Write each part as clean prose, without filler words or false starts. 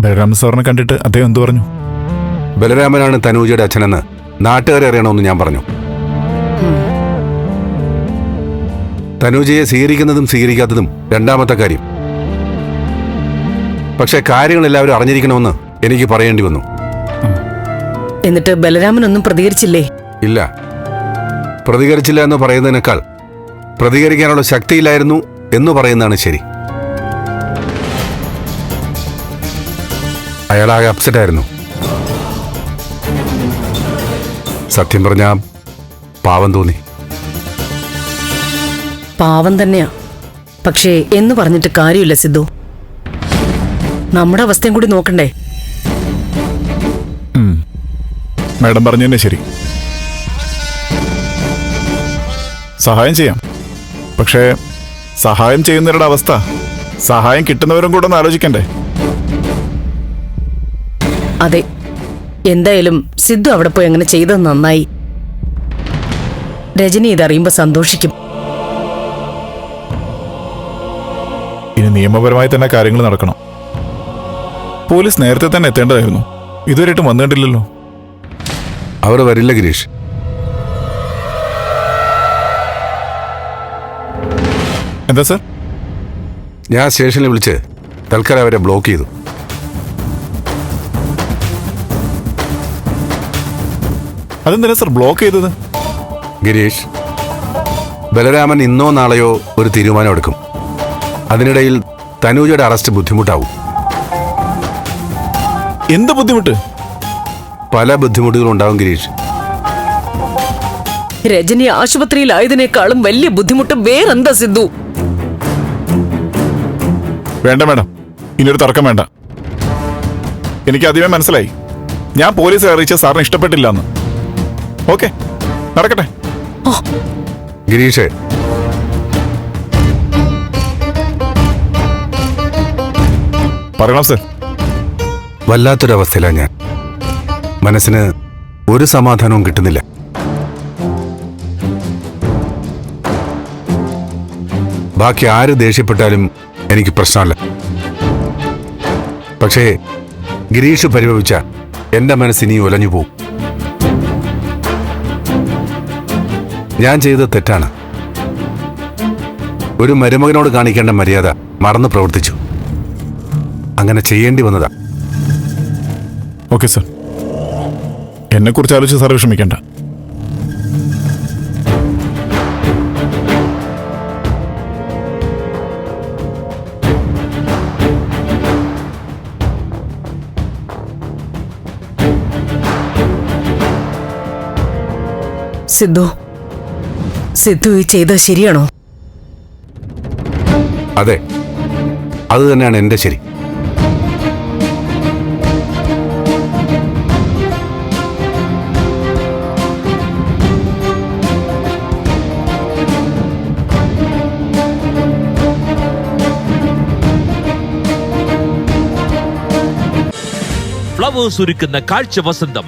ബലരാമൻ സാറിനെ കണ്ടിട്ട് അദ്ദേഹം എന്തു പറഞ്ഞു? ബലരാമനാണ് തനൂജയുടെ അച്ഛനെന്ന് നാട്ടുകാരെ അറിയണമെന്ന് ഞാൻ പറഞ്ഞു. തനൂജയെ സ്വീകരിക്കുന്നതും സ്വീകരിക്കാത്തതും രണ്ടാമത്തെ കാര്യം. പക്ഷെ കാര്യങ്ങൾ എല്ലാവരും അറിഞ്ഞിരിക്കണമെന്ന് എനിക്ക് പറയേണ്ടി വന്നു. എന്നിട്ട് ബലരാമനൊന്നും പ്രതികരിച്ചില്ലേ? ഇല്ല, പ്രതികരിച്ചില്ല എന്ന് പറയുന്നതിനേക്കാൾ പ്രതികരിക്കാനുള്ള ശക്തിയില്ലായിരുന്നു എന്ന് പറയുന്നതാണ് ശരി. അയാളാകെ അപ്സെറ്റായിരുന്നു. സത്യം പറഞ്ഞാ പാവം തോന്നി. പാവം തന്നെയാ. പക്ഷേ എന്ന് പറഞ്ഞിട്ട് കാര്യമില്ല സിദ്ധു. നമ്മുടെ അവസ്ഥയും കൂടി നോക്കണ്ടേ? മാഡം പറഞ്ഞു തന്നെ ശരി. സഹായം ചെയ്യാം. പക്ഷേ സഹായം ചെയ്യുന്നവരുടെ അവസ്ഥ സഹായം കിട്ടുന്നവരും കൂടെ ഒന്ന് ആലോചിക്കണ്ടേ? അതെ, എന്തായാലും സിദ്ധു അവിടെ പോയി അങ്ങനെ ചെയ്തത് നന്നായി. രജനി ഇതറിയുമ്പോ സന്തോഷിക്കും. ഇനി നിയമപരമായി തന്നെ കാര്യങ്ങൾ നടക്കണം. പോലീസ് നേരത്തെ തന്നെ എത്തേണ്ടതായിരുന്നു. ഇതുവരെയായിട്ടും വന്നിട്ടില്ലല്ലോ. അവർ വരില്ല ഗിരീഷ്. എന്താ സാർ? ഞാൻ സ്റ്റേഷനിൽ വിളിച്ച് തൽക്കാലം അവരെ ബ്ലോക്ക് ചെയ്തു. അതെന്തിനാ സാർ ബ്ലോക്ക് ചെയ്തത്? ഗിരീഷ്, ബലരാമൻ ഇന്നോ നാളെയോ ഒരു തീരുമാനം എടുക്കും. അതിനിടയിൽ തനൂജയുടെ അറസ്റ്റ് ബുദ്ധിമുട്ടാവും. എന്ത് ബുദ്ധിമുട്ട്? പല ബുദ്ധിമുട്ടുകളും ഉണ്ടാവും ഗിരീഷ്. രജനി ആശുപത്രിയിലായതിനേക്കാളും വലിയ ബുദ്ധിമുട്ട് വേറെന്താ സിദ്ധു? വേണ്ട മാഡം, ഇനിയൊരു തർക്കം വേണ്ട. എനിക്ക് ആദ്യമേ മനസ്സിലായി ഞാൻ പോലീസെ അറിയിച്ച സാറിന് ഇഷ്ടപ്പെട്ടില്ല എന്ന്. ഓക്കെ, നടക്കട്ടെ. ഗിരീഷ്, പറയണം സർ. വല്ലാത്തൊരവസ്ഥയിലാണ് ഞാൻ. മനസ്സിന് ഒരു സമാധാനവും കിട്ടുന്നില്ല. ബാക്കി ആര് ദേഷ്യപ്പെട്ടാലും എനിക്ക് പ്രശ്നമല്ല. പക്ഷേ ഗിരീഷ് പരിഭവിച്ച എന്റെ മനസ്സിനി ഉലഞ്ഞു പോവും. ഞാൻ ചെയ്തത് തെറ്റാണ്. ഒരു മരുമകനോട് കാണിക്കേണ്ട മര്യാദ മറന്ന് പ്രവർത്തിച്ചു. അങ്ങനെ ചെയ്യേണ്ടി വന്നതാ. ഓക്കെ സർ, എന്നെക്കുറിച്ച് ആലോചിച്ച് സാർ വിഷമിക്കേണ്ട. സിദ്ധു ഈ ചെയ്തത് ശരിയാണോ? അതെ, അത് തന്നെയാണ് എന്റെ ശരി. ഫ്ലവേഴ്സ് ഒരുക്കുന്ന കാഴ്ച വസന്തം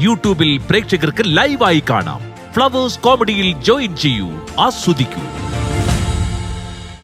യൂട്യൂബിൽ പ്രേക്ഷകർക്ക് ലൈവായി കാണാം. ഫ്ലവേഴ്സ് കോമഡിയിൽ ജോയിൻ ചെയ്യൂ, ആസ്വദിക്കൂ.